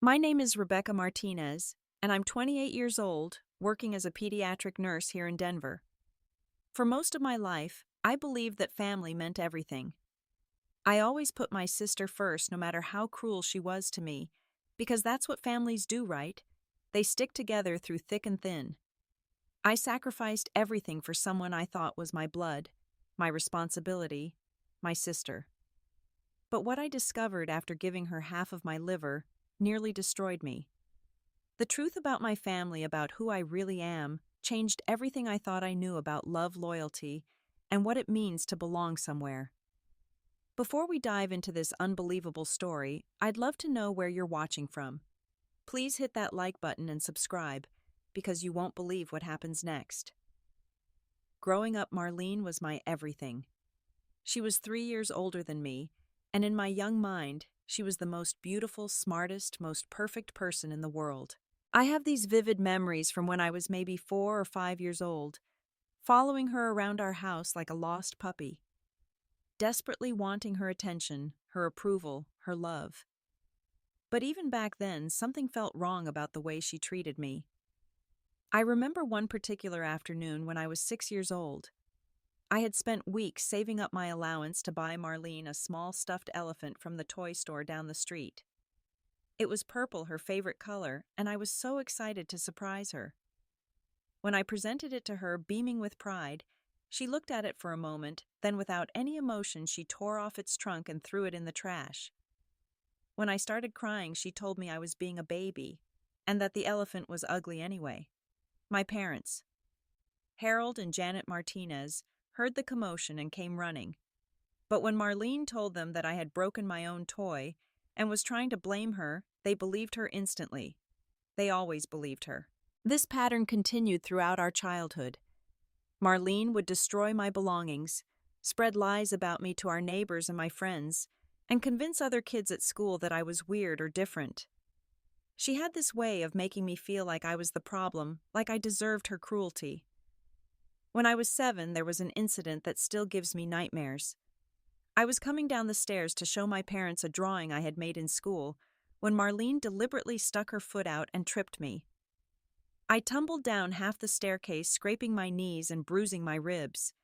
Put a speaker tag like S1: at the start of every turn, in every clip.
S1: My name is Rebecca Martinez, and I'm 28 years old, working as a pediatric nurse here in Denver. For most of my life, I believed that family meant everything. I always put my sister first, no matter how cruel she was to me, because that's what families do, right? They stick together through thick and thin. I sacrificed everything for someone I thought was my blood, my responsibility, my sister. But what I discovered after giving her half of my liver nearly destroyed me. The truth about my family, about who I really am, changed everything I thought I knew about love, loyalty, and what it means to belong somewhere. Before we dive into this unbelievable story, I'd love to know where you're watching from. Please hit that like button and subscribe, because you won't believe what happens next. Growing up, Marlene was my everything. She was 3 years older than me, and in my young mind, she was the most beautiful, smartest, most perfect person in the world. I have these vivid memories from when I was maybe 4 or 5 years old, following her around our house like a lost puppy, desperately wanting her attention, her approval, her love. But even back then, something felt wrong about the way she treated me. I remember one particular afternoon when I was 6 years old. I had spent weeks saving up my allowance to buy Marlene a small stuffed elephant from the toy store down the street. It was purple, her favorite color, and I was so excited to surprise her. When I presented it to her, beaming with pride, she looked at it for a moment, then without any emotion she tore off its trunk and threw it in the trash. When I started crying, she told me I was being a baby, and that the elephant was ugly anyway. My parents, Harold and Janet Martinez, heard the commotion and came running. But when Marlene told them that I had broken my own toy and was trying to blame her, they believed her instantly. They always believed her. This pattern continued throughout our childhood. Marlene would destroy my belongings, spread lies about me to our neighbors and my friends, and convince other kids at school that I was weird or different. She had this way of making me feel like I was the problem, like I deserved her cruelty. When I was 7, there was an incident that still gives me nightmares. I was coming down the stairs to show my parents a drawing I had made in school when Marlene deliberately stuck her foot out and tripped me. I tumbled down half the staircase, scraping my knees and bruising my ribs.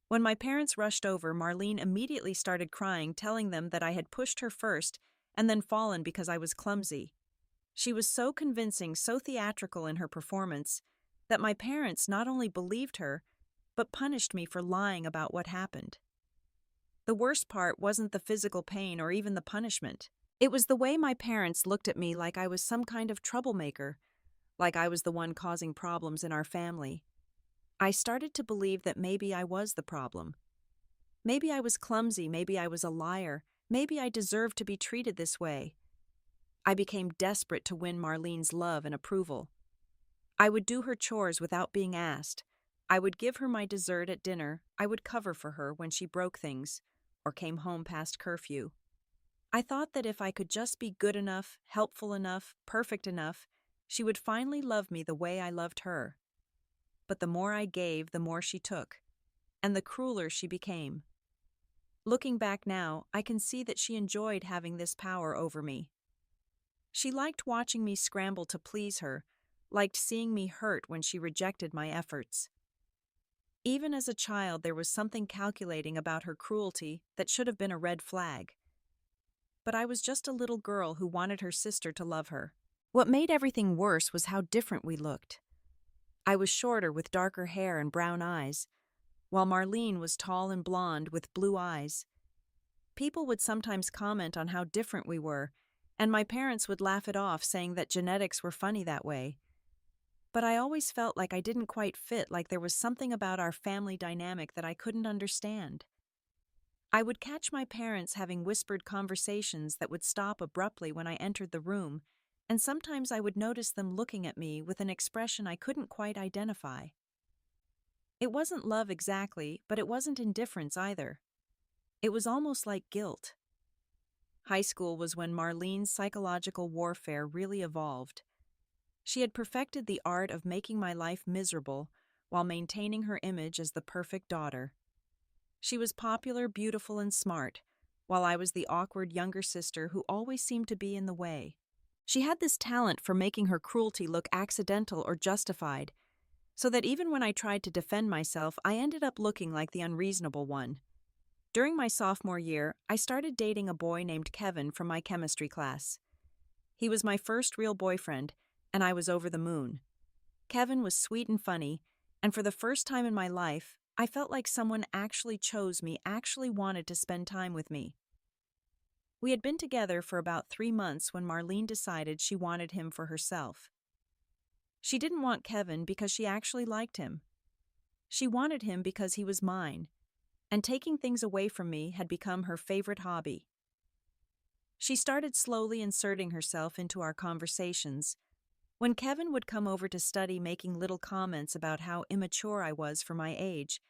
S1: When my parents rushed over, Marlene immediately started crying, telling them that I had pushed her first and then fallen because I was clumsy. She was so convincing, so theatrical in her performance, that my parents not only believed her, but punished me for lying about what happened. The worst part wasn't the physical pain or even the punishment. It was the way my parents looked at me like I was some kind of troublemaker, like I was the one causing problems in our family. I started to believe that maybe I was the problem. Maybe I was clumsy, maybe I was a liar, maybe I deserved to be treated this way. I became desperate to win Marlene's love and approval. I would do her chores without being asked. I would give her my dessert at dinner. I would cover for her when she broke things or came home past curfew. I thought that if I could just be good enough, helpful enough, perfect enough, she would finally love me the way I loved her. But the more I gave, the more she took, and the crueler she became. Looking back now, I can see that she enjoyed having this power over me. She liked watching me scramble to please her, liked seeing me hurt when she rejected my efforts. Even as a child, there was something calculating about her cruelty that should have been a red flag. But I was just a little girl who wanted her sister to love her. What made everything worse was how different we looked. I was shorter with darker hair and brown eyes, while Marlene was tall and blonde with blue eyes. People would sometimes comment on how different we were, and my parents would laugh it off, saying that genetics were funny that way. But I always felt like I didn't quite fit, like there was something about our family dynamic that I couldn't understand. I would catch my parents having whispered conversations that would stop abruptly when I entered the room, and sometimes I would notice them looking at me with an expression I couldn't quite identify. It wasn't love exactly, but it wasn't indifference either. It was almost like guilt. High school was when Marlene's psychological warfare really evolved. She had perfected the art of making my life miserable while maintaining her image as the perfect daughter. She was popular, beautiful, and smart, while I was the awkward younger sister who always seemed to be in the way. She had this talent for making her cruelty look accidental or justified, so that even when I tried to defend myself, I ended up looking like the unreasonable one. During my sophomore year, I started dating a boy named Kevin from my chemistry class. He was my first real boyfriend, and I was over the moon. Kevin was sweet and funny, and for the first time in my life, I felt like someone actually chose me, actually wanted to spend time with me. We had been together for about 3 months when Marlene decided she wanted him for herself. She didn't want Kevin because she actually liked him. She wanted him because he was mine, and taking things away from me had become her favorite hobby. She started slowly inserting herself into our conversations. When Kevin would come over to study, making little comments about how immature I was for my age,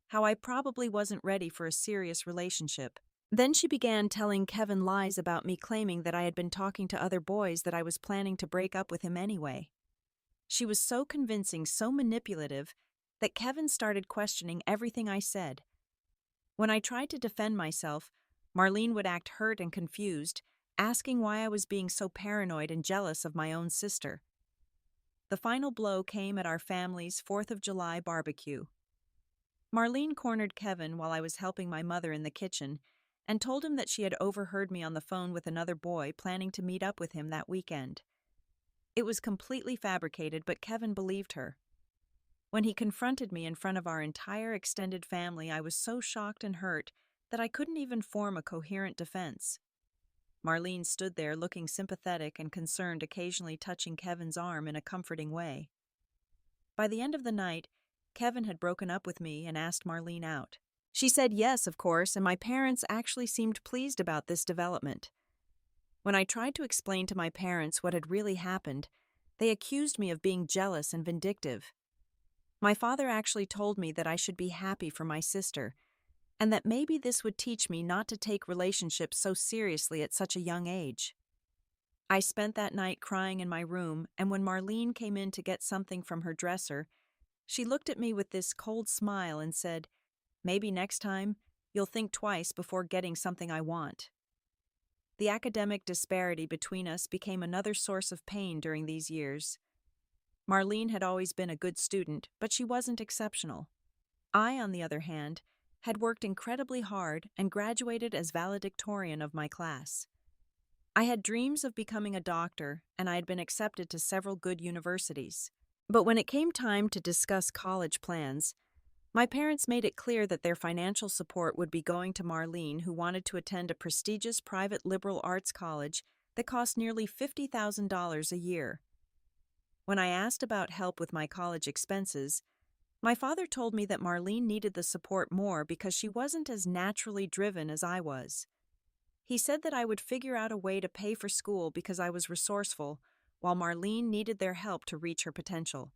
S1: how I probably wasn't ready for a serious relationship. Then she began telling Kevin lies about me, claiming that I had been talking to other boys, that I was planning to break up with him anyway. She was so convincing, so manipulative, that Kevin started questioning everything I said. When I tried to defend myself, Marlene would act hurt and confused, asking why I was being so paranoid and jealous of my own sister. The final blow came at our family's 4th of July barbecue. Marlene cornered Kevin while I was helping my mother in the kitchen and told him that she had overheard me on the phone with another boy planning to meet up with him that weekend. It was completely fabricated, but Kevin believed her. When he confronted me in front of our entire extended family, I was so shocked and hurt that I couldn't even form a coherent defense. Marlene stood there looking sympathetic and concerned, occasionally touching Kevin's arm in a comforting way. By the end of the night, Kevin had broken up with me and asked Marlene out. She said yes, of course, and my parents actually seemed pleased about this development. When I tried to explain to my parents what had really happened, they accused me of being jealous and vindictive. My father actually told me that I should be happy for my sister, and that maybe this would teach me not to take relationships so seriously at such a young age. I spent that night crying in my room, and when Marlene came in to get something from her dresser, she looked at me with this cold smile and said, "Maybe next time, you'll think twice before getting something I want." The academic disparity between us became another source of pain during these years. Marlene had always been a good student, but she wasn't exceptional. I, on the other hand, had worked incredibly hard and graduated as valedictorian of my class. I had dreams of becoming a doctor, and I had been accepted to several good universities. But when it came time to discuss college plans, my parents made it clear that their financial support would be going to Marlene, who wanted to attend a prestigious private liberal arts college that cost nearly $50,000 a year. When I asked about help with my college expenses, my father told me that Marlene needed the support more because she wasn't as naturally driven as I was. He said that I would figure out a way to pay for school because I was resourceful, while Marlene needed their help to reach her potential.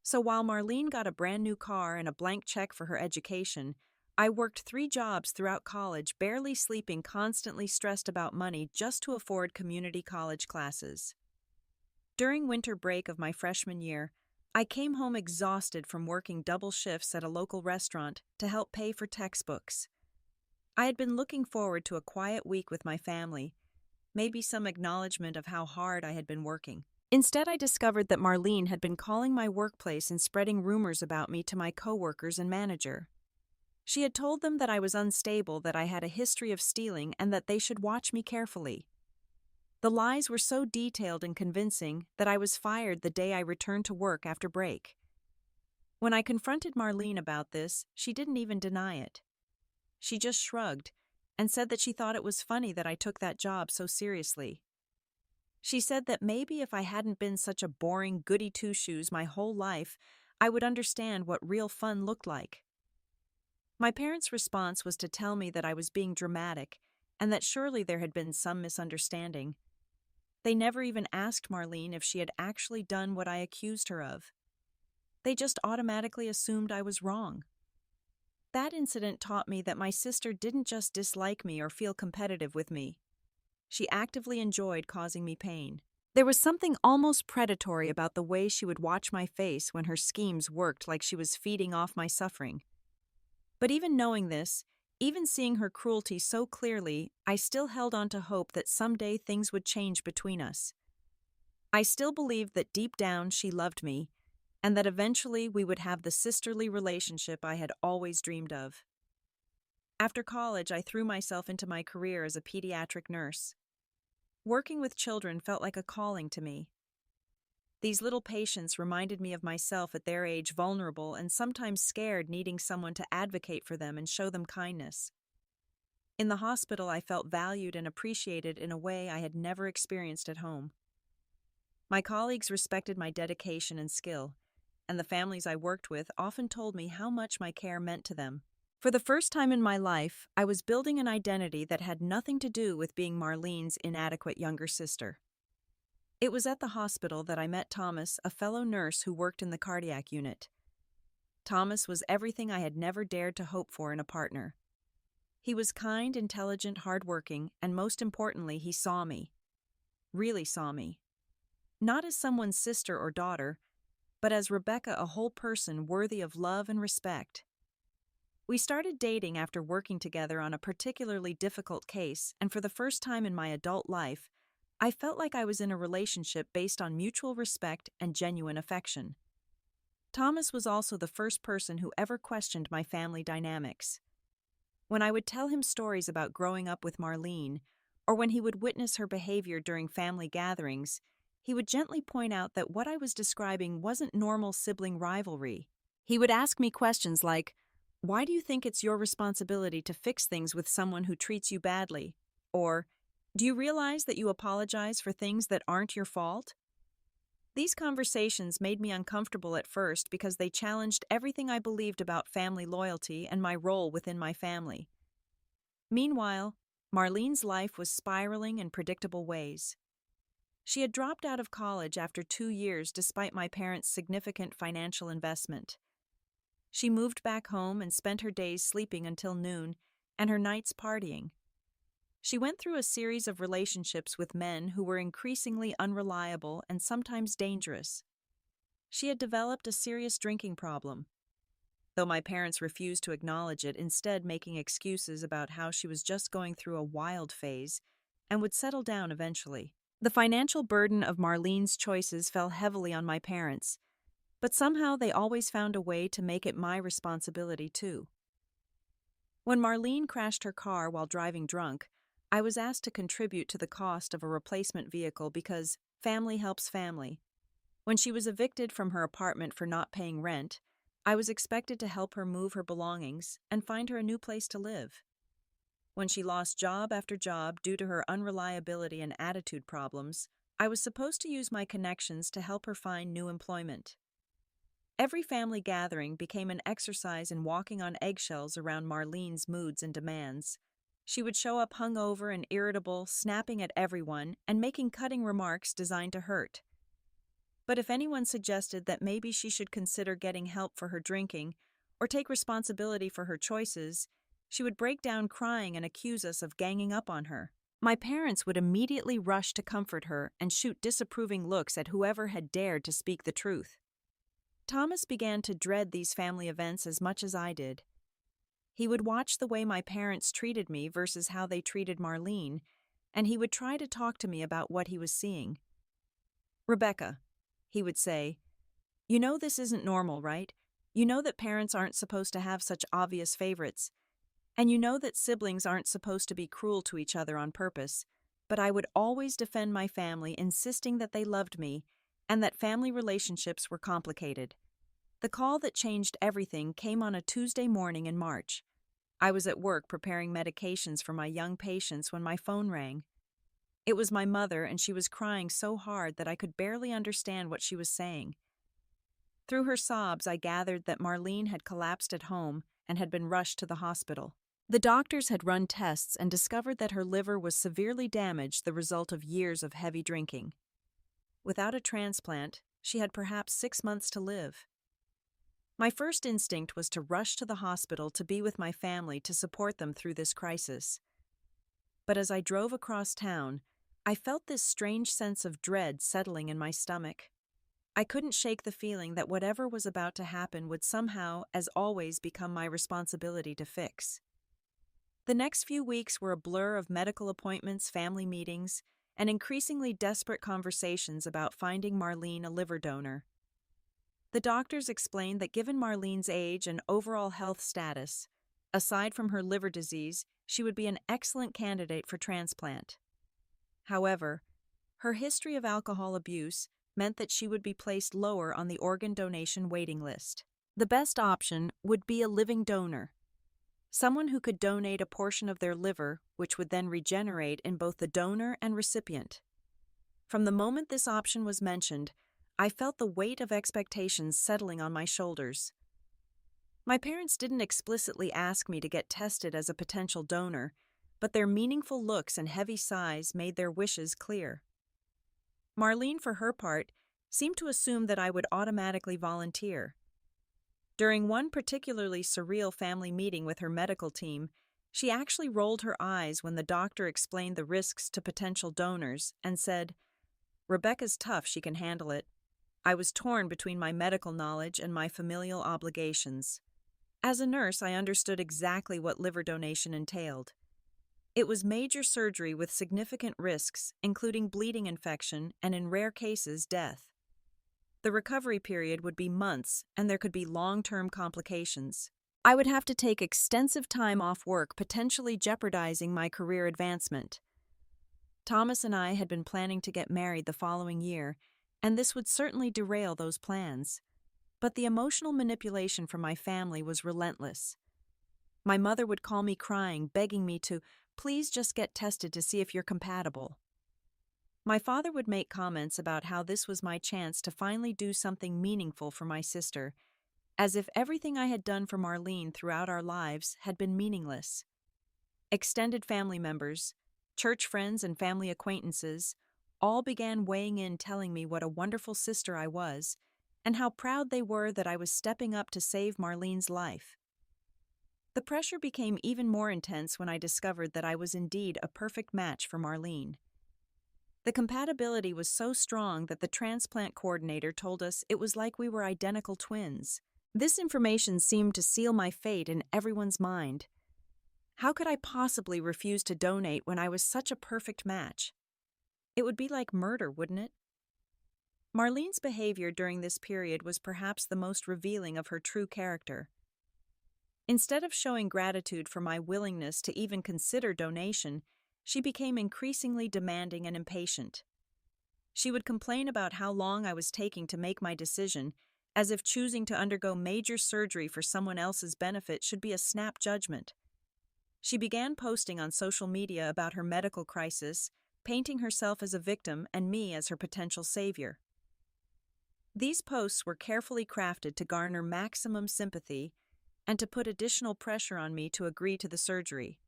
S1: So while Marlene got a brand new car and a blank check for her education, I worked 3 jobs throughout college, barely sleeping, constantly stressed about money just to afford community college classes. During winter break of my freshman year, I came home exhausted from working double shifts at a local restaurant to help pay for textbooks. I had been looking forward to a quiet week with my family, maybe some acknowledgement of how hard I had been working. Instead, I discovered that Marlene had been calling my workplace and spreading rumors about me to my coworkers and manager. She had told them that I was unstable, that I had a history of stealing, and that they should watch me carefully. The lies were so detailed and convincing that I was fired the day I returned to work after break. When I confronted Marlene about this, she didn't even deny it. She just shrugged and said that she thought it was funny that I took that job so seriously. She said that maybe if I hadn't been such a boring goody two-shoes my whole life, I would understand what real fun looked like. My parents' response was to tell me that I was being dramatic and that surely there had been some misunderstanding. They never even asked Marlene if she had actually done what I accused her of. They just automatically assumed I was wrong. That incident taught me that my sister didn't just dislike me or feel competitive with me. She actively enjoyed causing me pain. There was something almost predatory about the way she would watch my face when her schemes worked, like she was feeding off my suffering. But even knowing this, even seeing her cruelty so clearly, I still held on to hope that someday things would change between us. I still believed that deep down she loved me, and that eventually we would have the sisterly relationship I had always dreamed of. After college, I threw myself into my career as a pediatric nurse. Working with children felt like a calling to me. These little patients reminded me of myself at their age, vulnerable and sometimes scared, needing someone to advocate for them and show them kindness. In the hospital, I felt valued and appreciated in a way I had never experienced at home. My colleagues respected my dedication and skill, and the families I worked with often told me how much my care meant to them. For the first time in my life, I was building an identity that had nothing to do with being Marlene's inadequate younger sister. It was at the hospital that I met Thomas, a fellow nurse who worked in the cardiac unit. Thomas was everything I had never dared to hope for in a partner. He was kind, intelligent, hardworking, and most importantly, he saw me. Really saw me. Not as someone's sister or daughter, but as Rebecca, a whole person worthy of love and respect. We started dating after working together on a particularly difficult case, and for the first time in my adult life, I felt like I was in a relationship based on mutual respect and genuine affection. Thomas was also the first person who ever questioned my family dynamics. When I would tell him stories about growing up with Marlene, or when he would witness her behavior during family gatherings, he would gently point out that what I was describing wasn't normal sibling rivalry. He would ask me questions like, "Why do you think it's your responsibility to fix things with someone who treats you badly?" Or, "Do you realize that you apologize for things that aren't your fault?" These conversations made me uncomfortable at first because they challenged everything I believed about family loyalty and my role within my family. Meanwhile, Marlene's life was spiraling in predictable ways. She had dropped out of college after 2 years despite my parents' significant financial investment. She moved back home and spent her days sleeping until noon and her nights partying. She went through a series of relationships with men who were increasingly unreliable and sometimes dangerous. She had developed a serious drinking problem, though my parents refused to acknowledge it, instead making excuses about how she was just going through a wild phase and would settle down eventually. The financial burden of Marlene's choices fell heavily on my parents, but somehow they always found a way to make it my responsibility too. When Marlene crashed her car while driving drunk, I was asked to contribute to the cost of a replacement vehicle because family helps family. When she was evicted from her apartment for not paying rent, I was expected to help her move her belongings and find her a new place to live. When she lost job after job due to her unreliability and attitude problems, I was supposed to use my connections to help her find new employment. Every family gathering became an exercise in walking on eggshells around Marlene's moods and demands. She would show up hungover and irritable, snapping at everyone and making cutting remarks designed to hurt. But if anyone suggested that maybe she should consider getting help for her drinking or take responsibility for her choices, she would break down crying and accuse us of ganging up on her. My parents would immediately rush to comfort her and shoot disapproving looks at whoever had dared to speak the truth. Thomas began to dread these family events as much as I did. He would watch the way my parents treated me versus how they treated Marlene, and he would try to talk to me about what he was seeing. "Rebecca," he would say, "you know this isn't normal, right? You know that parents aren't supposed to have such obvious favorites, and you know that siblings aren't supposed to be cruel to each other on purpose, but I would always defend my family, insisting that they loved me and that family relationships were complicated." The call that changed everything came on a Tuesday morning in March. I was at work preparing medications for my young patients when my phone rang. It was my mother, and she was crying so hard that I could barely understand what she was saying. Through her sobs, I gathered that Marlene had collapsed at home and had been rushed to the hospital. The doctors had run tests and discovered that her liver was severely damaged, the result of years of heavy drinking. Without a transplant, she had perhaps 6 months to live. My first instinct was to rush to the hospital to be with my family to support them through this crisis. But as I drove across town, I felt this strange sense of dread settling in my stomach. I couldn't shake the feeling that whatever was about to happen would somehow, as always, become my responsibility to fix. The next few weeks were a blur of medical appointments, family meetings, and increasingly desperate conversations about finding Marlene a liver donor. The doctors explained that given Marlene's age and overall health status, aside from her liver disease, she would be an excellent candidate for transplant. However, her history of alcohol abuse meant that she would be placed lower on the organ donation waiting list. The best option would be a living donor, someone who could donate a portion of their liver, which would then regenerate in both the donor and recipient. From the moment this option was mentioned, I felt the weight of expectations settling on my shoulders. My parents didn't explicitly ask me to get tested as a potential donor, but their meaningful looks and heavy sighs made their wishes clear. Marlene, for her part, seemed to assume that I would automatically volunteer. During one particularly surreal family meeting with her medical team, she actually rolled her eyes when the doctor explained the risks to potential donors and said, "Rebecca's tough, she can handle it." I was torn between my medical knowledge and my familial obligations. As a nurse, I understood exactly what liver donation entailed. It was major surgery with significant risks, including bleeding infection and, in rare cases, death. The recovery period would be months, and there could be long-term complications. I would have to take extensive time off work, potentially jeopardizing my career advancement. Thomas and I had been planning to get married the following year, and this would certainly derail those plans. But the emotional manipulation from my family was relentless. My mother would call me crying, begging me to please just get tested to see if you're compatible. My father would make comments about how this was my chance to finally do something meaningful for my sister, as if everything I had done for Marlene throughout our lives had been meaningless. Extended family members, church friends, and family acquaintances all began weighing in, telling me what a wonderful sister I was, and how proud they were that I was stepping up to save Marlene's life. The pressure became even more intense when I discovered that I was indeed a perfect match for Marlene. The compatibility was so strong that the transplant coordinator told us it was like we were identical twins. This information seemed to seal my fate in everyone's mind. How could I possibly refuse to donate when I was such a perfect match? It would be like murder, wouldn't it? Marlene's behavior during this period was perhaps the most revealing of her true character. Instead of showing gratitude for my willingness to even consider donation, she became increasingly demanding and impatient. She would complain about how long I was taking to make my decision, as if choosing to undergo major surgery for someone else's benefit should be a snap judgment. She began posting on social media about her medical crisis, painting herself as a victim and me as her potential savior. These posts were carefully crafted to garner maximum sympathy and to put additional pressure on me to agree to the surgery.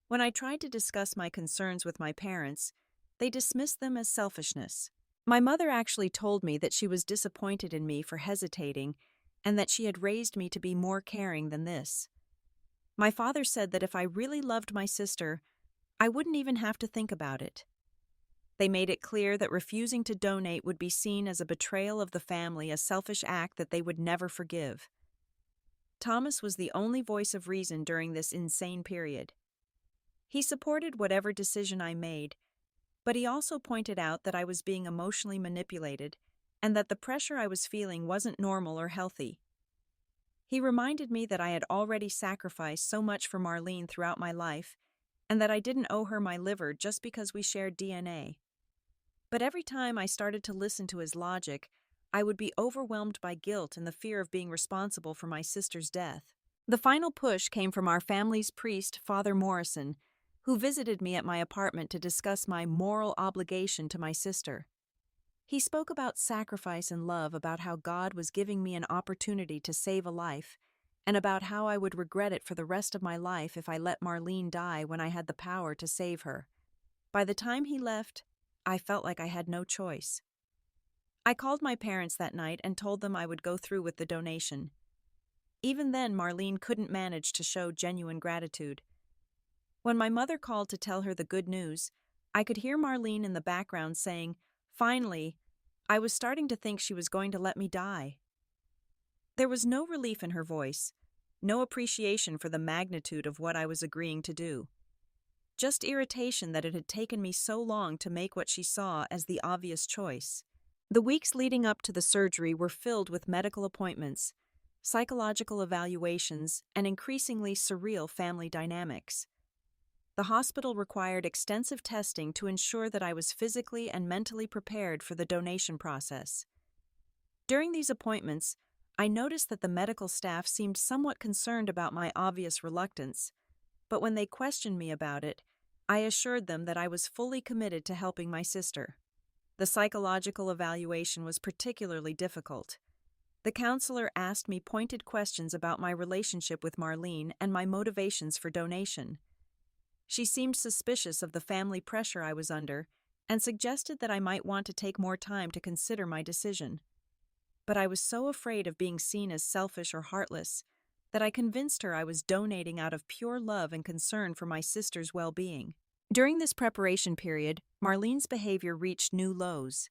S1: When I tried to discuss my concerns with my parents, they dismissed them as selfishness. My mother actually told me that she was disappointed in me for hesitating and that she had raised me to be more caring than this. My father said that if I really loved my sister, I wouldn't even have to think about it. They made it clear that refusing to donate would be seen as a betrayal of the family, a selfish act that they would never forgive. Thomas was the only voice of reason during this insane period. He supported whatever decision I made, but he also pointed out that I was being emotionally manipulated and that the pressure I was feeling wasn't normal or healthy. He reminded me that I had already sacrificed so much for Marlene throughout my life and that I didn't owe her my liver just because we shared DNA. But every time I started to listen to his logic, I would be overwhelmed by guilt and the fear of being responsible for my sister's death. The final push came from our family's priest, Father Morrison, who visited me at my apartment to discuss my moral obligation to my sister. He spoke about sacrifice and love, about how God was giving me an opportunity to save a life, and about how I would regret it for the rest of my life if I let Marlene die when I had the power to save her. By the time he left, I felt like I had no choice. I called my parents that night and told them I would go through with the donation. Even then, Marlene couldn't manage to show genuine gratitude. When my mother called to tell her the good news, I could hear Marlene in the background saying, "Finally," I was starting to think she was going to let me die. There was no relief in her voice, no appreciation for the magnitude of what I was agreeing to do. just irritation that it had taken me so long to make what she saw as the obvious choice. The weeks leading up to the surgery were filled with medical appointments, psychological evaluations, and increasingly surreal family dynamics. The hospital required extensive testing to ensure that I was physically and mentally prepared for the donation process. During these appointments, I noticed that the medical staff seemed somewhat concerned about my obvious reluctance, but when they questioned me about it, I assured them that I was fully committed to helping my sister. The psychological evaluation was particularly difficult. The counselor asked me pointed questions about my relationship with Marlene and my motivations for donation. She seemed suspicious of the family pressure I was under and suggested that I might want to take more time to consider my decision. But I was so afraid of being seen as selfish or heartless that I convinced her I was donating out of pure love and concern for my sister's well-being. During this preparation period, Marlene's behavior reached new lows.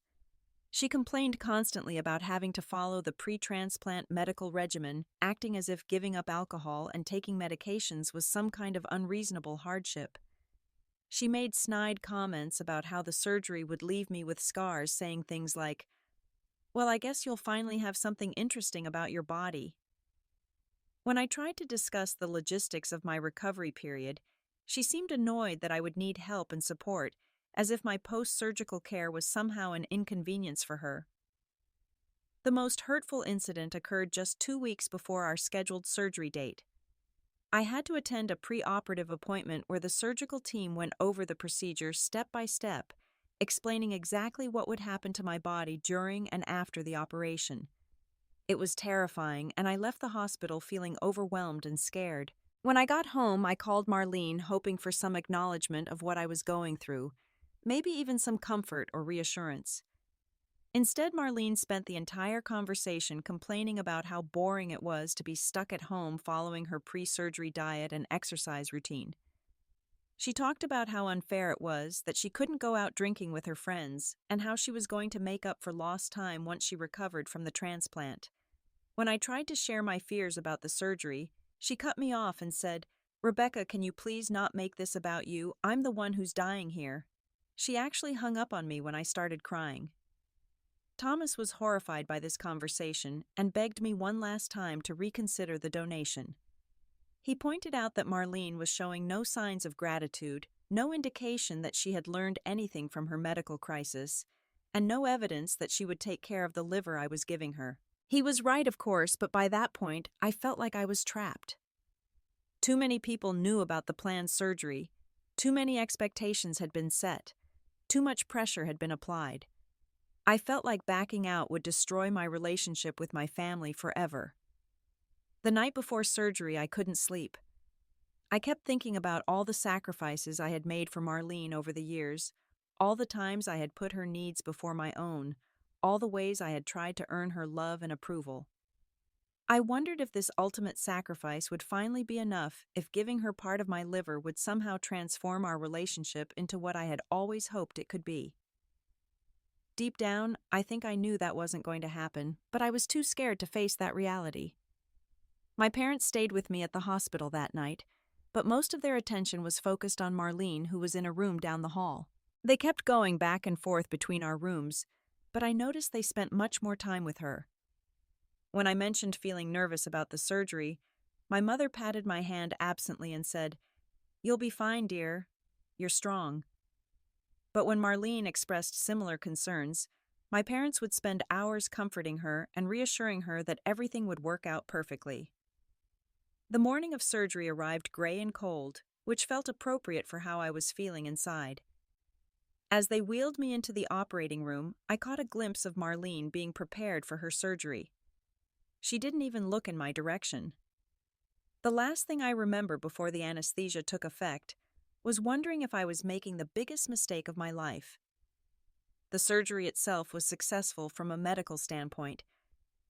S1: She complained constantly about having to follow the pre-transplant medical regimen, acting as if giving up alcohol and taking medications was some kind of unreasonable hardship. She made snide comments about how the surgery would leave me with scars, saying things like, "Well, I guess you'll finally have something interesting about your body." When I tried to discuss the logistics of my recovery period, she seemed annoyed that I would need help and support, as if my post-surgical care was somehow an inconvenience for her. The most hurtful incident occurred just 2 weeks before our scheduled surgery date. I had to attend a pre-operative appointment where the surgical team went over the procedure step by step, explaining exactly what would happen to my body during and after the operation. It was terrifying, and I left the hospital feeling overwhelmed and scared. When I got home, I called Marlene, hoping for some acknowledgement of what I was going through, maybe even some comfort or reassurance. Instead, Marlene spent the entire conversation complaining about how boring it was to be stuck at home following her pre-surgery diet and exercise routine. She talked about how unfair it was that she couldn't go out drinking with her friends and how she was going to make up for lost time once she recovered from the transplant. When I tried to share my fears about the surgery, she cut me off and said, "Rebecca, can you please not make this about you? I'm the one who's dying here." She actually hung up on me when I started crying. Thomas was horrified by this conversation and begged me one last time to reconsider the donation. He pointed out that Marlene was showing no signs of gratitude, no indication that she had learned anything from her medical crisis, and no evidence that she would take care of the liver I was giving her. He was right, of course, but by that point, I felt like I was trapped. Too many people knew about the planned surgery. Too many expectations had been set. Too much pressure had been applied. I felt like backing out would destroy my relationship with my family forever. The night before surgery, I couldn't sleep. I kept thinking about all the sacrifices I had made for Marlene over the years, all the times I had put her needs before my own, all the ways I had tried to earn her love and approval. I wondered if this ultimate sacrifice would finally be enough, if giving her part of my liver would somehow transform our relationship into what I had always hoped it could be. Deep down, I think I knew that wasn't going to happen, but I was too scared to face that reality. My parents stayed with me at the hospital that night, but most of their attention was focused on Marlene, who was in a room down the hall. They kept going back and forth between our rooms, but I noticed they spent much more time with her. When I mentioned feeling nervous about the surgery, my mother patted my hand absently and said, "You'll be fine, dear. You're strong." But when Marlene expressed similar concerns, my parents would spend hours comforting her and reassuring her that everything would work out perfectly. The morning of surgery arrived gray and cold, which felt appropriate for how I was feeling inside. As they wheeled me into the operating room, I caught a glimpse of Marlene being prepared for her surgery. She didn't even look in my direction. The last thing I remember before the anesthesia took effect was wondering if I was making the biggest mistake of my life. The surgery itself was successful from a medical standpoint,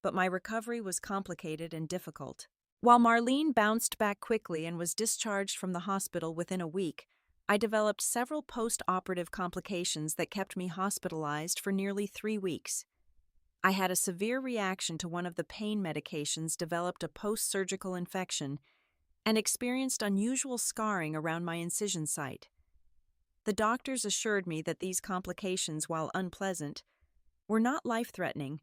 S1: but my recovery was complicated and difficult. While Marlene bounced back quickly and was discharged from the hospital within a week, I developed several post-operative complications that kept me hospitalized for nearly 3 weeks. I had a severe reaction to one of the pain medications, developed a post-surgical infection, and experienced unusual scarring around my incision site. The doctors assured me that these complications, while unpleasant, were not life-threatening,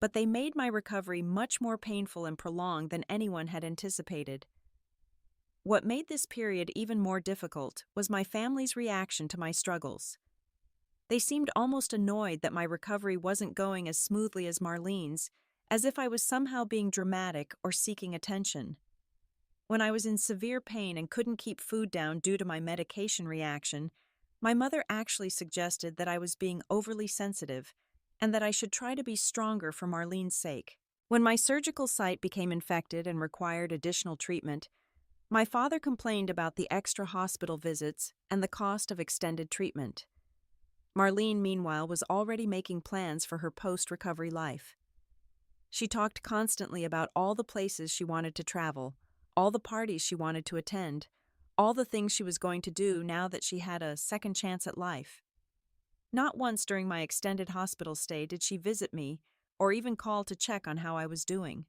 S1: but they made my recovery much more painful and prolonged than anyone had anticipated. What made this period even more difficult was my family's reaction to my struggles. They seemed almost annoyed that my recovery wasn't going as smoothly as Marlene's, as if I was somehow being dramatic or seeking attention. When I was in severe pain and couldn't keep food down due to my medication reaction, my mother actually suggested that I was being overly sensitive and that I should try to be stronger for Marlene's sake. When my surgical site became infected and required additional treatment, my father complained about the extra hospital visits and the cost of extended treatment. Marlene, meanwhile, was already making plans for her post-recovery life. She talked constantly about all the places she wanted to travel, all the parties she wanted to attend, all the things she was going to do now that she had a second chance at life. Not once during my extended hospital stay did she visit me or even call to check on how I was doing.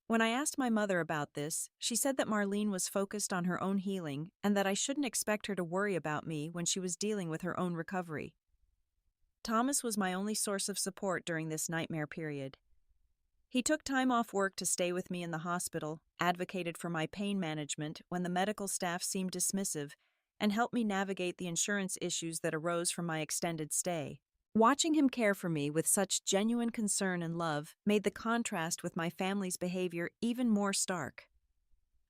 S1: When I asked my mother about this, she said that Marlene was focused on her own healing and that I shouldn't expect her to worry about me when she was dealing with her own recovery. Thomas was my only source of support during this nightmare period. He took time off work to stay with me in the hospital, advocated for my pain management when the medical staff seemed dismissive, and helped me navigate the insurance issues that arose from my extended stay. Watching him care for me with such genuine concern and love made the contrast with my family's behavior even more stark.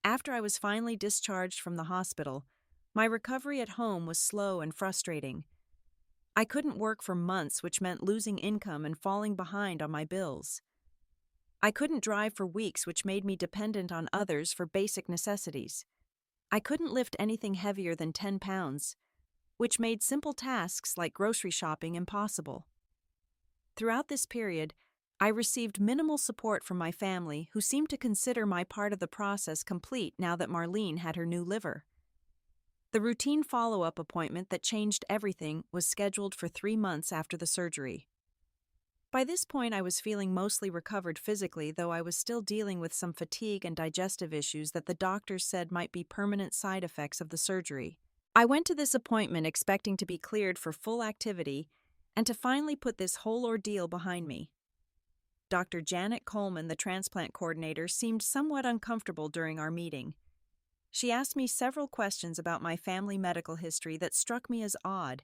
S1: After I was finally discharged from the hospital, my recovery at home was slow and frustrating. I couldn't work for months, which meant losing income and falling behind on my bills. I couldn't drive for weeks, which made me dependent on others for basic necessities. I couldn't lift anything heavier than 10 pounds, which made simple tasks like grocery shopping impossible. Throughout this period, I received minimal support from my family, who seemed to consider my part of the process complete now that Marlene had her new liver. The routine follow-up appointment that changed everything was scheduled for 3 months after the surgery. By this point, I was feeling mostly recovered physically, though I was still dealing with some fatigue and digestive issues that the doctors said might be permanent side effects of the surgery. I went to this appointment expecting to be cleared for full activity and to finally put this whole ordeal behind me. Dr. Janet Coleman, the transplant coordinator, seemed somewhat uncomfortable during our meeting. She asked me several questions about my family medical history that struck me as odd,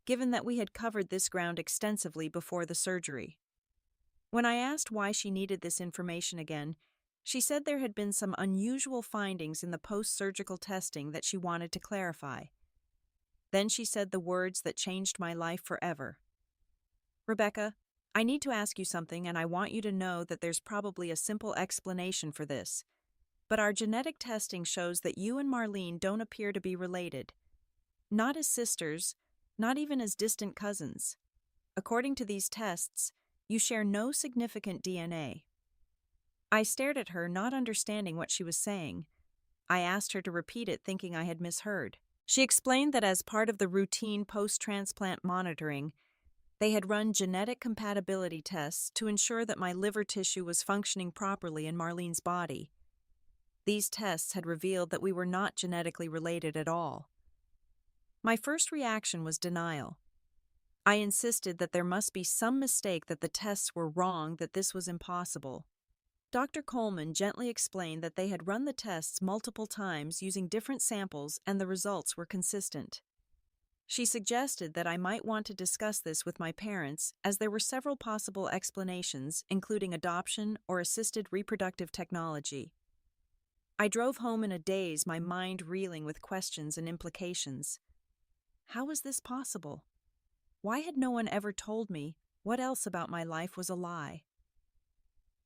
S1: given that we had covered this ground extensively before the surgery. When I asked why she needed this information again, she said there had been some unusual findings in the post-surgical testing that she wanted to clarify. Then she said the words that changed my life forever. "Rebecca, I need to ask you something, and I want you to know that there's probably a simple explanation for this. But our genetic testing shows that you and Marlene don't appear to be related. Not as sisters, not even as distant cousins. According to these tests, you share no significant DNA." I stared at her, not understanding what she was saying. I asked her to repeat it, thinking I had misheard. She explained that as part of the routine post-transplant monitoring, they had run genetic compatibility tests to ensure that my liver tissue was functioning properly in Marlene's body. These tests had revealed that we were not genetically related at all. My first reaction was denial. I insisted that there must be some mistake, that the tests were wrong, that this was impossible. Dr. Coleman gently explained that they had run the tests multiple times using different samples and the results were consistent. She suggested that I might want to discuss this with my parents, as there were several possible explanations, including adoption or assisted reproductive technology. I drove home in a daze, my mind reeling with questions and implications. How was this possible? Why had no one ever told me what else about my life was a lie?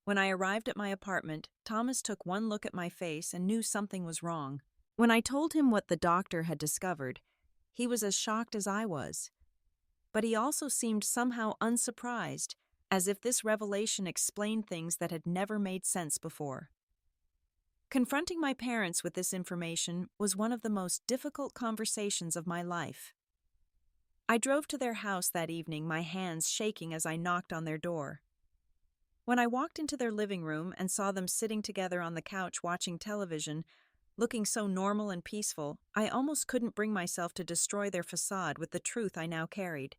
S1: When I arrived at my apartment, Thomas took one look at my face and knew something was wrong. When I told him what the doctor had discovered, he was as shocked as I was. But he also seemed somehow unsurprised, as if this revelation explained things that had never made sense before. Confronting my parents with this information was one of the most difficult conversations of my life. I drove to their house that evening, my hands shaking as I knocked on their door. When I walked into their living room and saw them sitting together on the couch watching television, Looking so normal and peaceful, I almost couldn't bring myself to destroy their facade with the truth I now carried.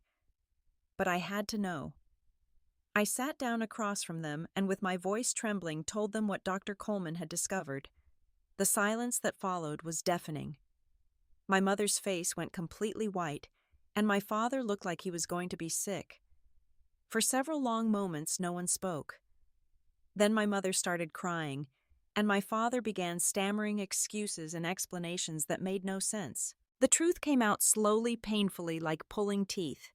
S1: But I had to know. I sat down across from them and with my voice trembling told them what Dr. Coleman had discovered. The silence that followed was deafening. My mother's face went completely white, and my father looked like he was going to be sick. For several long moments, no one spoke. Then my mother started crying, and my father began stammering excuses and explanations that made no sense. The truth came out slowly, painfully, like pulling teeth.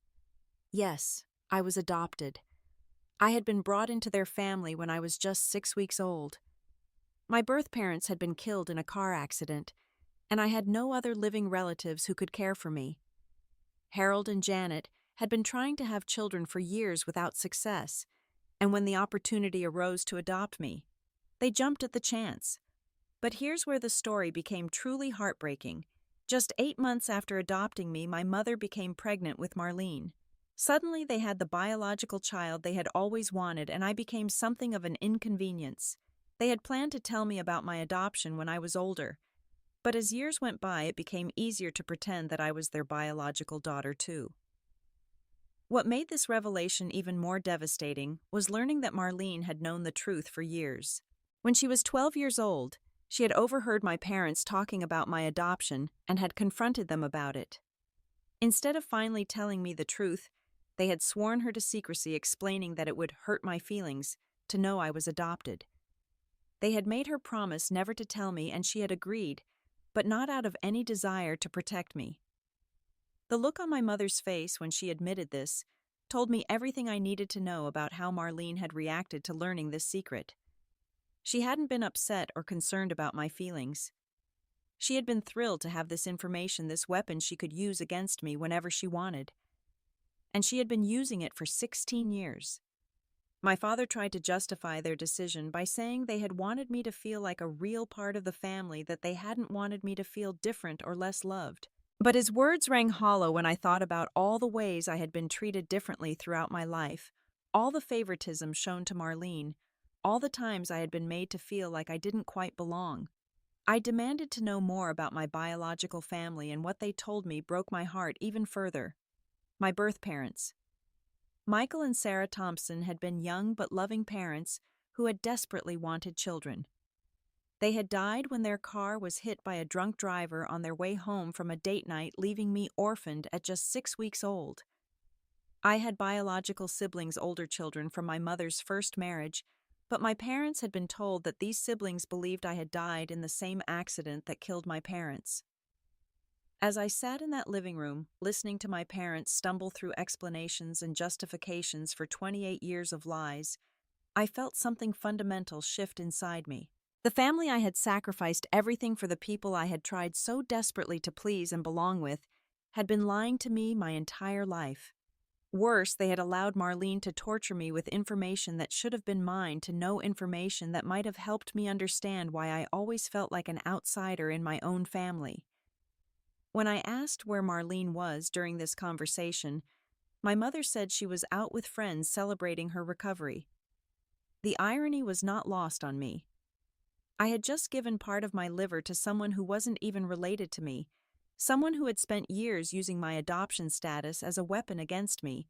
S1: Yes, I was adopted. I had been brought into their family when I was just 6 weeks old. My birth parents had been killed in a car accident, and I had no other living relatives who could care for me. Harold and Janet had been trying to have children for years without success, and when the opportunity arose to adopt me, they jumped at the chance. But here's where the story became truly heartbreaking. Just 8 months after adopting me, my mother became pregnant with Marlene. Suddenly, they had the biological child they had always wanted, and I became something of an inconvenience. They had planned to tell me about my adoption when I was older, but as years went by, it became easier to pretend that I was their biological daughter, too. What made this revelation even more devastating was learning that Marlene had known the truth for years. When she was 12 years old, she had overheard my parents talking about my adoption and had confronted them about it. Instead of finally telling me the truth, they had sworn her to secrecy, explaining that it would hurt my feelings to know I was adopted. They had made her promise never to tell me, and she had agreed, but not out of any desire to protect me. The look on my mother's face when she admitted this told me everything I needed to know about how Marlene had reacted to learning this secret. She hadn't been upset or concerned about my feelings. She had been thrilled to have this information, this weapon she could use against me whenever she wanted. And she had been using it for 16 years. My father tried to justify their decision by saying they had wanted me to feel like a real part of the family, that they hadn't wanted me to feel different or less loved. But his words rang hollow when I thought about all the ways I had been treated differently throughout my life, all the favoritism shown to Marlene, all the times I had been made to feel like I didn't quite belong. I demanded to know more about my biological family, and what they told me broke my heart even further. My birth parents. Michael and Sarah Thompson had been young but loving parents who had desperately wanted children. They had died when their car was hit by a drunk driver on their way home from a date night, leaving me orphaned at just 6 weeks old. I had biological siblings, older children from my mother's first marriage, but my parents had been told that these siblings believed I had died in the same accident that killed my parents. As I sat in that living room, listening to my parents stumble through explanations and justifications for 28 years of lies, I felt something fundamental shift inside me. The family I had sacrificed everything for, the people I had tried so desperately to please and belong with, had been lying to me my entire life. Worse, they had allowed Marlene to torture me with information that should have been mine, to know information that might have helped me understand why I always felt like an outsider in my own family. When I asked where Marlene was during this conversation, my mother said she was out with friends celebrating her recovery. The irony was not lost on me. I had just given part of my liver to someone who wasn't even related to me, someone who had spent years using my adoption status as a weapon against me,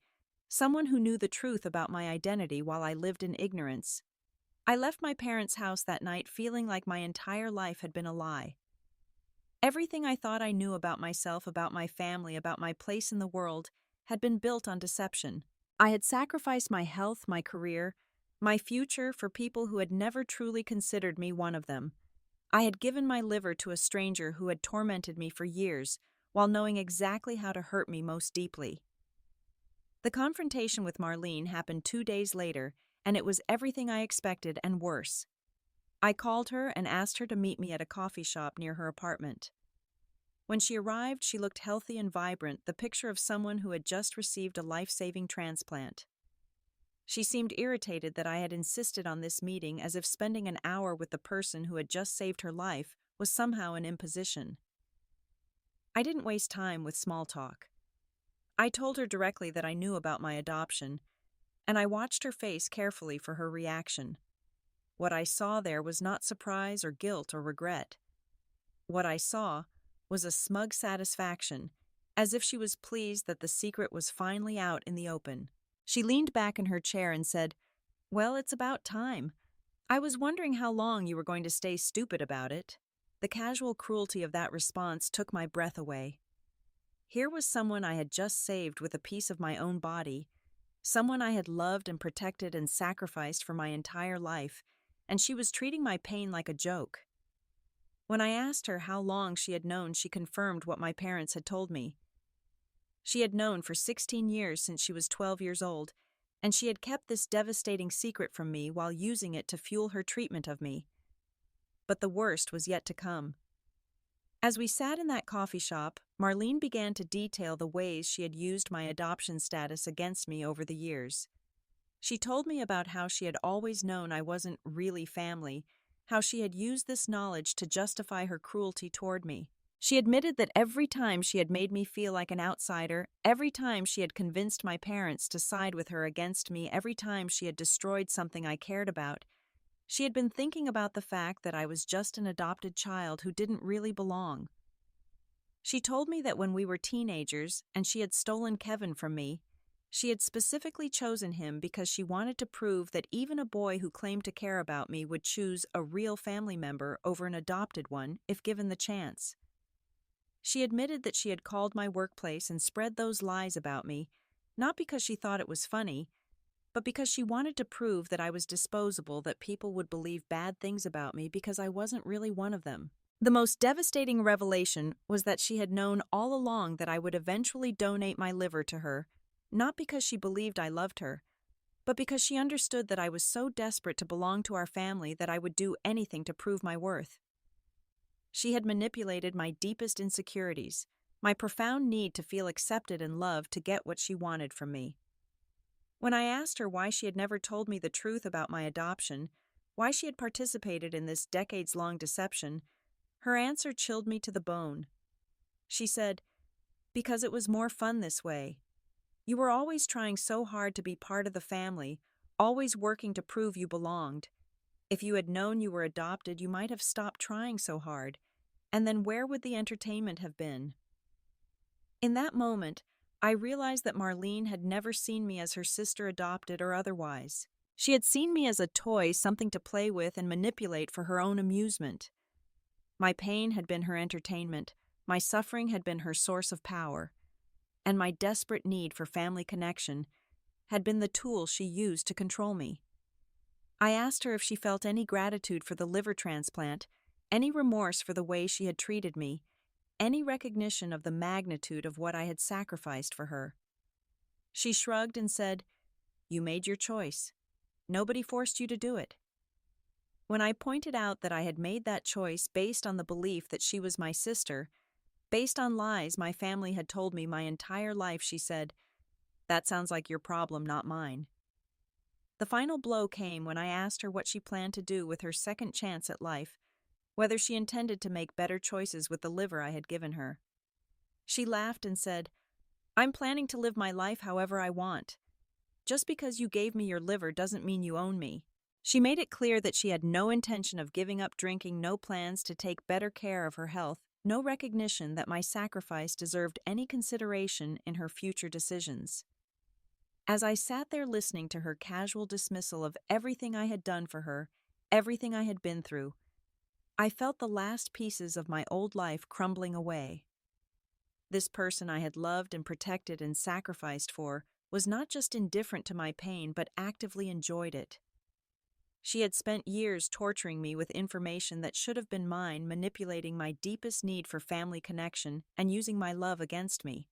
S1: someone who knew the truth about my identity while I lived in ignorance. I left my parents' house that night feeling like my entire life had been a lie. Everything I thought I knew about myself, about my family, about my place in the world, had been built on deception. I had sacrificed my health, my career, my future for people who had never truly considered me one of them. I had given my liver to a stranger who had tormented me for years, while knowing exactly how to hurt me most deeply. The confrontation with Marlene happened 2 days later, and it was everything I expected and worse. I called her and asked her to meet me at a coffee shop near her apartment. When she arrived, she looked healthy and vibrant, the picture of someone who had just received a life-saving transplant. She seemed irritated that I had insisted on this meeting, as if spending an hour with the person who had just saved her life was somehow an imposition. I didn't waste time with small talk. I told her directly that I knew about my adoption, and I watched her face carefully for her reaction. What I saw there was not surprise or guilt or regret. what I saw was a smug satisfaction, as if she was pleased that the secret was finally out in the open. She leaned back in her chair and said, "Well, it's about time. I was wondering how long you were going to stay stupid about it." The casual cruelty of that response took my breath away. Here was someone I had just saved with a piece of my own body, someone I had loved and protected and sacrificed for my entire life, and she was treating my pain like a joke. When I asked her how long she had known, she confirmed what my parents had told me. She had known for 16 years since she was 12 years old, and she had kept this devastating secret from me while using it to fuel her treatment of me. But the worst was yet to come. As we sat in that coffee shop, Marlene began to detail the ways she had used my adoption status against me over the years. She told me about how she had always known I wasn't really family, how she had used this knowledge to justify her cruelty toward me. She admitted that every time she had made me feel like an outsider, every time she had convinced my parents to side with her against me, every time she had destroyed something I cared about, she had been thinking about the fact that I was just an adopted child who didn't really belong. She told me that when we were teenagers and she had stolen Kevin from me, she had specifically chosen him because she wanted to prove that even a boy who claimed to care about me would choose a real family member over an adopted one if given the chance. She admitted that she had called my workplace and spread those lies about me, not because she thought it was funny, but because she wanted to prove that I was disposable, that people would believe bad things about me because I wasn't really one of them. The most devastating revelation was that she had known all along that I would eventually donate my liver to her, not because she believed I loved her, but because she understood that I was so desperate to belong to our family that I would do anything to prove my worth. She had manipulated my deepest insecurities, my profound need to feel accepted and loved, to get what she wanted from me. When I asked her why she had never told me the truth about my adoption, why she had participated in this decades-long deception, her answer chilled me to the bone. She said, "Because it was more fun this way. You were always trying so hard to be part of the family, always working to prove you belonged. If you had known you were adopted, you might have stopped trying so hard, and then where would the entertainment have been?" In that moment, I realized that Marlene had never seen me as her sister, adopted or otherwise. She had seen me as a toy, something to play with and manipulate for her own amusement. My pain had been her entertainment, my suffering had been her source of power, and my desperate need for family connection had been the tool she used to control me. I asked her if she felt any gratitude for the liver transplant, any remorse for the way she had treated me, any recognition of the magnitude of what I had sacrificed for her. She shrugged and said, "You made your choice. Nobody forced you to do it." When I pointed out that I had made that choice based on the belief that she was my sister, based on lies my family had told me my entire life, she said, "That sounds like your problem, not mine." The final blow came when I asked her what she planned to do with her second chance at life, whether she intended to make better choices with the liver I had given her. She laughed and said, "I'm planning to live my life however I want. Just because you gave me your liver doesn't mean you own me." She made it clear that she had no intention of giving up drinking, no plans to take better care of her health, no recognition that my sacrifice deserved any consideration in her future decisions. As I sat there listening to her casual dismissal of everything I had done for her, everything I had been through, I felt the last pieces of my old life crumbling away. This person I had loved and protected and sacrificed for was not just indifferent to my pain, but actively enjoyed it. She had spent years torturing me with information that should have been mine, manipulating my deepest need for family connection and using my love against me.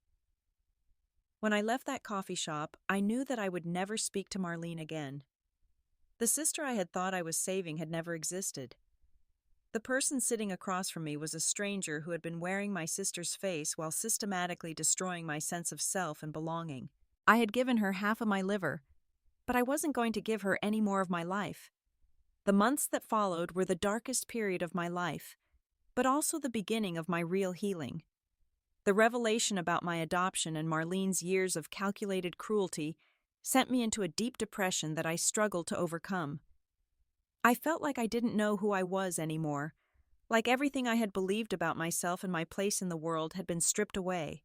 S1: When I left that coffee shop, I knew that I would never speak to Marlene again. The sister I had thought I was saving had never existed. The person sitting across from me was a stranger who had been wearing my sister's face while systematically destroying my sense of self and belonging. I had given her half of my liver, but I wasn't going to give her any more of my life. The months that followed were the darkest period of my life, but also the beginning of my real healing. The revelation about my adoption and Marlene's years of calculated cruelty sent me into a deep depression that I struggled to overcome. I felt like I didn't know who I was anymore, like everything I had believed about myself and my place in the world had been stripped away.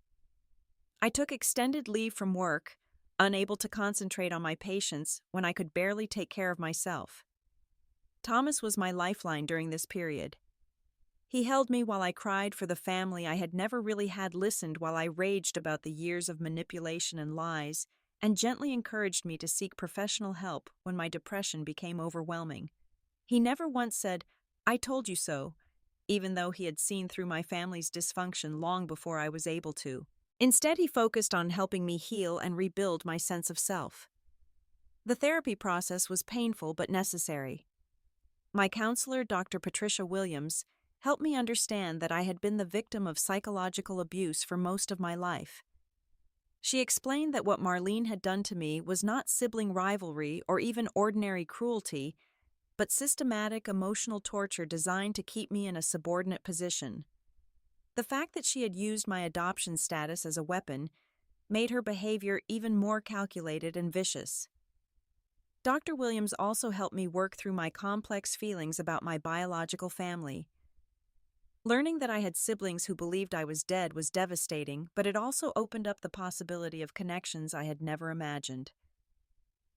S1: I took extended leave from work, unable to concentrate on my patients when I could barely take care of myself. Thomas was my lifeline during this period. He held me while I cried for the family I had never really had, listened while I raged about the years of manipulation and lies, and gently encouraged me to seek professional help when my depression became overwhelming. He never once said, "I told you so," even though he had seen through my family's dysfunction long before I was able to. Instead, he focused on helping me heal and rebuild my sense of self. The therapy process was painful but necessary. My counselor, Dr. Patricia Williams, helped me understand that I had been the victim of psychological abuse for most of my life. She explained that what Marlene had done to me was not sibling rivalry or even ordinary cruelty, but systematic emotional torture designed to keep me in a subordinate position. The fact that she had used my adoption status as a weapon made her behavior even more calculated and vicious. Dr. Williams also helped me work through my complex feelings about my biological family. Learning that I had siblings who believed I was dead was devastating, but it also opened up the possibility of connections I had never imagined.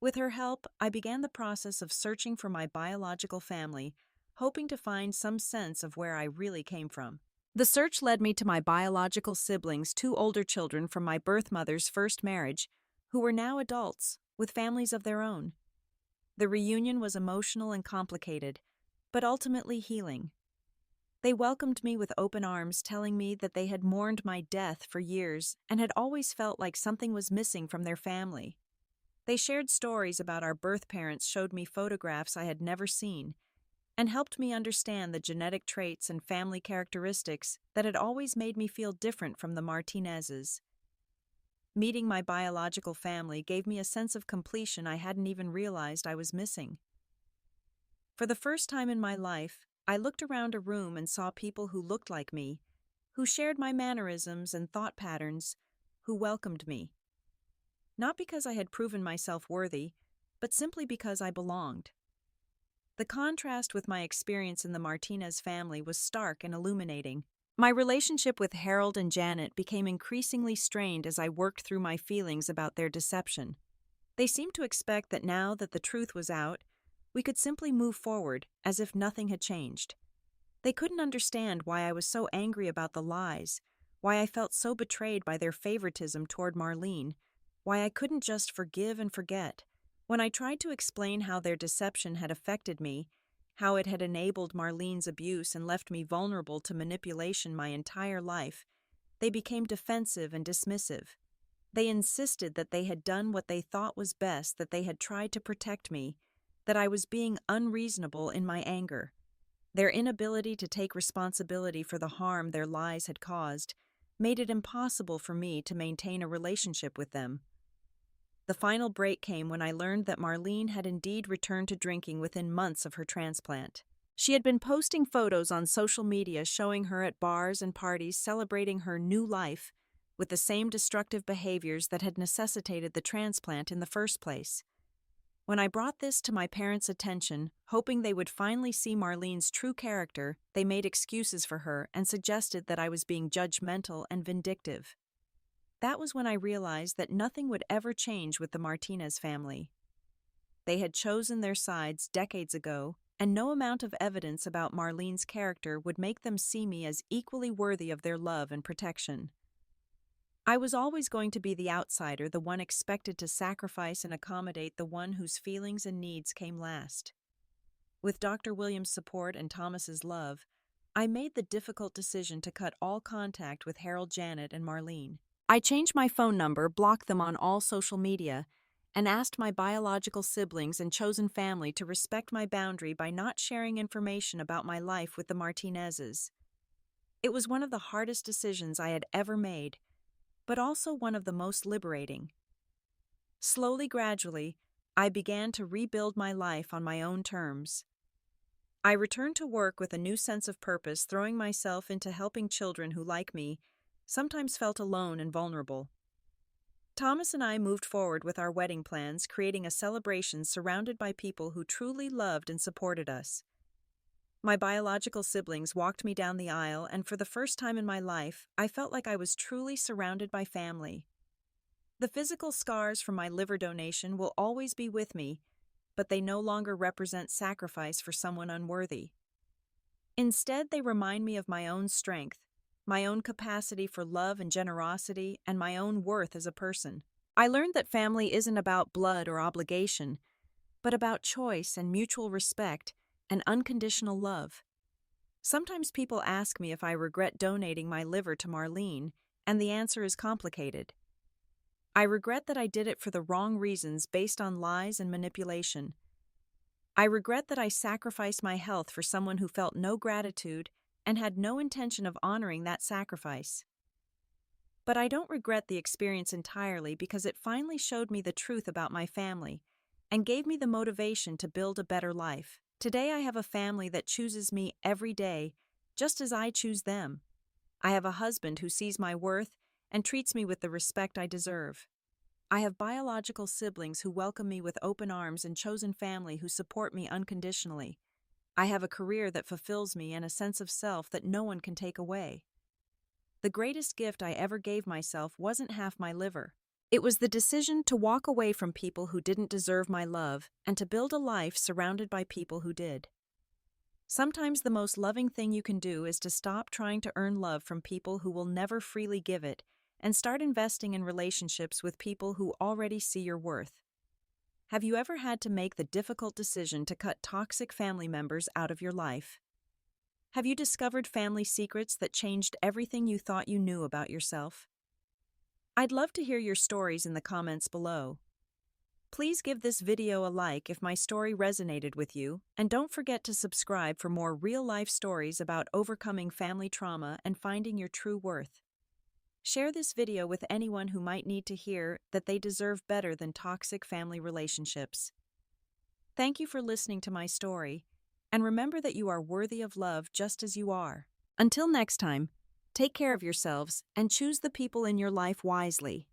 S1: With her help, I began the process of searching for my biological family, hoping to find some sense of where I really came from. The search led me to my biological siblings, two older children from my birth mother's first marriage, who were now adults, with families of their own. The reunion was emotional and complicated, but ultimately healing. They welcomed me with open arms, telling me that they had mourned my death for years and had always felt like something was missing from their family. They shared stories about our birth parents, showed me photographs I had never seen, and helped me understand the genetic traits and family characteristics that had always made me feel different from the Martinezes. Meeting my biological family gave me a sense of completion I hadn't even realized I was missing. For the first time in my life, I looked around a room and saw people who looked like me, who shared my mannerisms and thought patterns, who welcomed me. Not because I had proven myself worthy, but simply because I belonged. The contrast with my experience in the Martinez family was stark and illuminating. My relationship with Harold and Janet became increasingly strained as I worked through my feelings about their deception. They seemed to expect that now that the truth was out, we could simply move forward as if nothing had changed. They couldn't understand why I was so angry about the lies, why I felt so betrayed by their favoritism toward Marlene, why I couldn't just forgive and forget. When I tried to explain how their deception had affected me, how it had enabled Marlene's abuse and left me vulnerable to manipulation my entire life, they became defensive and dismissive. They insisted that they had done what they thought was best, that they had tried to protect me, that I was being unreasonable in my anger. Their inability to take responsibility for the harm their lies had caused made it impossible for me to maintain a relationship with them. The final break came when I learned that Marlene had indeed returned to drinking within months of her transplant. She had been posting photos on social media showing her at bars and parties celebrating her new life with the same destructive behaviors that had necessitated the transplant in the first place. When I brought this to my parents' attention, hoping they would finally see Marlene's true character, they made excuses for her and suggested that I was being judgmental and vindictive. That was when I realized that nothing would ever change with the Martinez family. They had chosen their sides decades ago, and no amount of evidence about Marlene's character would make them see me as equally worthy of their love and protection. I was always going to be the outsider, the one expected to sacrifice and accommodate the one whose feelings and needs came last. With Dr. Williams' support and Thomas's love, I made the difficult decision to cut all contact with Harold, Janet, and Marlene. I changed my phone number, blocked them on all social media, and asked my biological siblings and chosen family to respect my boundary by not sharing information about my life with the Martinezes. It was one of the hardest decisions I had ever made, but also one of the most liberating. Slowly, gradually, I began to rebuild my life on my own terms. I returned to work with a new sense of purpose, throwing myself into helping children who, like me, sometimes felt alone and vulnerable. Thomas and I moved forward with our wedding plans, creating a celebration surrounded by people who truly loved and supported us. My biological siblings walked me down the aisle, and for the first time in my life, I felt like I was truly surrounded by family. The physical scars from my liver donation will always be with me, but they no longer represent sacrifice for someone unworthy. Instead, they remind me of my own strength, my own capacity for love and generosity, and my own worth as a person. I learned that family isn't about blood or obligation, but about choice and mutual respect and unconditional love. Sometimes people ask me if I regret donating my liver to Marlene, and the answer is complicated. I regret that I did it for the wrong reasons based on lies and manipulation. I regret that I sacrificed my health for someone who felt no gratitude and had no intention of honoring that sacrifice. But I don't regret the experience entirely because it finally showed me the truth about my family and gave me the motivation to build a better life. Today I have a family that chooses me every day, just as I choose them. I have a husband who sees my worth and treats me with the respect I deserve. I have biological siblings who welcome me with open arms and chosen family who support me unconditionally. I have a career that fulfills me and a sense of self that no one can take away. The greatest gift I ever gave myself wasn't half my liver. It was the decision to walk away from people who didn't deserve my love and to build a life surrounded by people who did. Sometimes the most loving thing you can do is to stop trying to earn love from people who will never freely give it and start investing in relationships with people who already see your worth. Have you ever had to make the difficult decision to cut toxic family members out of your life? Have you discovered family secrets that changed everything you thought you knew about yourself? I'd love to hear your stories in the comments below. Please give this video a like if my story resonated with you, and don't forget to subscribe for more real-life stories about overcoming family trauma and finding your true worth. Share this video with anyone who might need to hear that they deserve better than toxic family relationships. Thank you for listening to my story, and remember that you are worthy of love just as you are. Until next time, take care of yourselves and choose the people in your life wisely.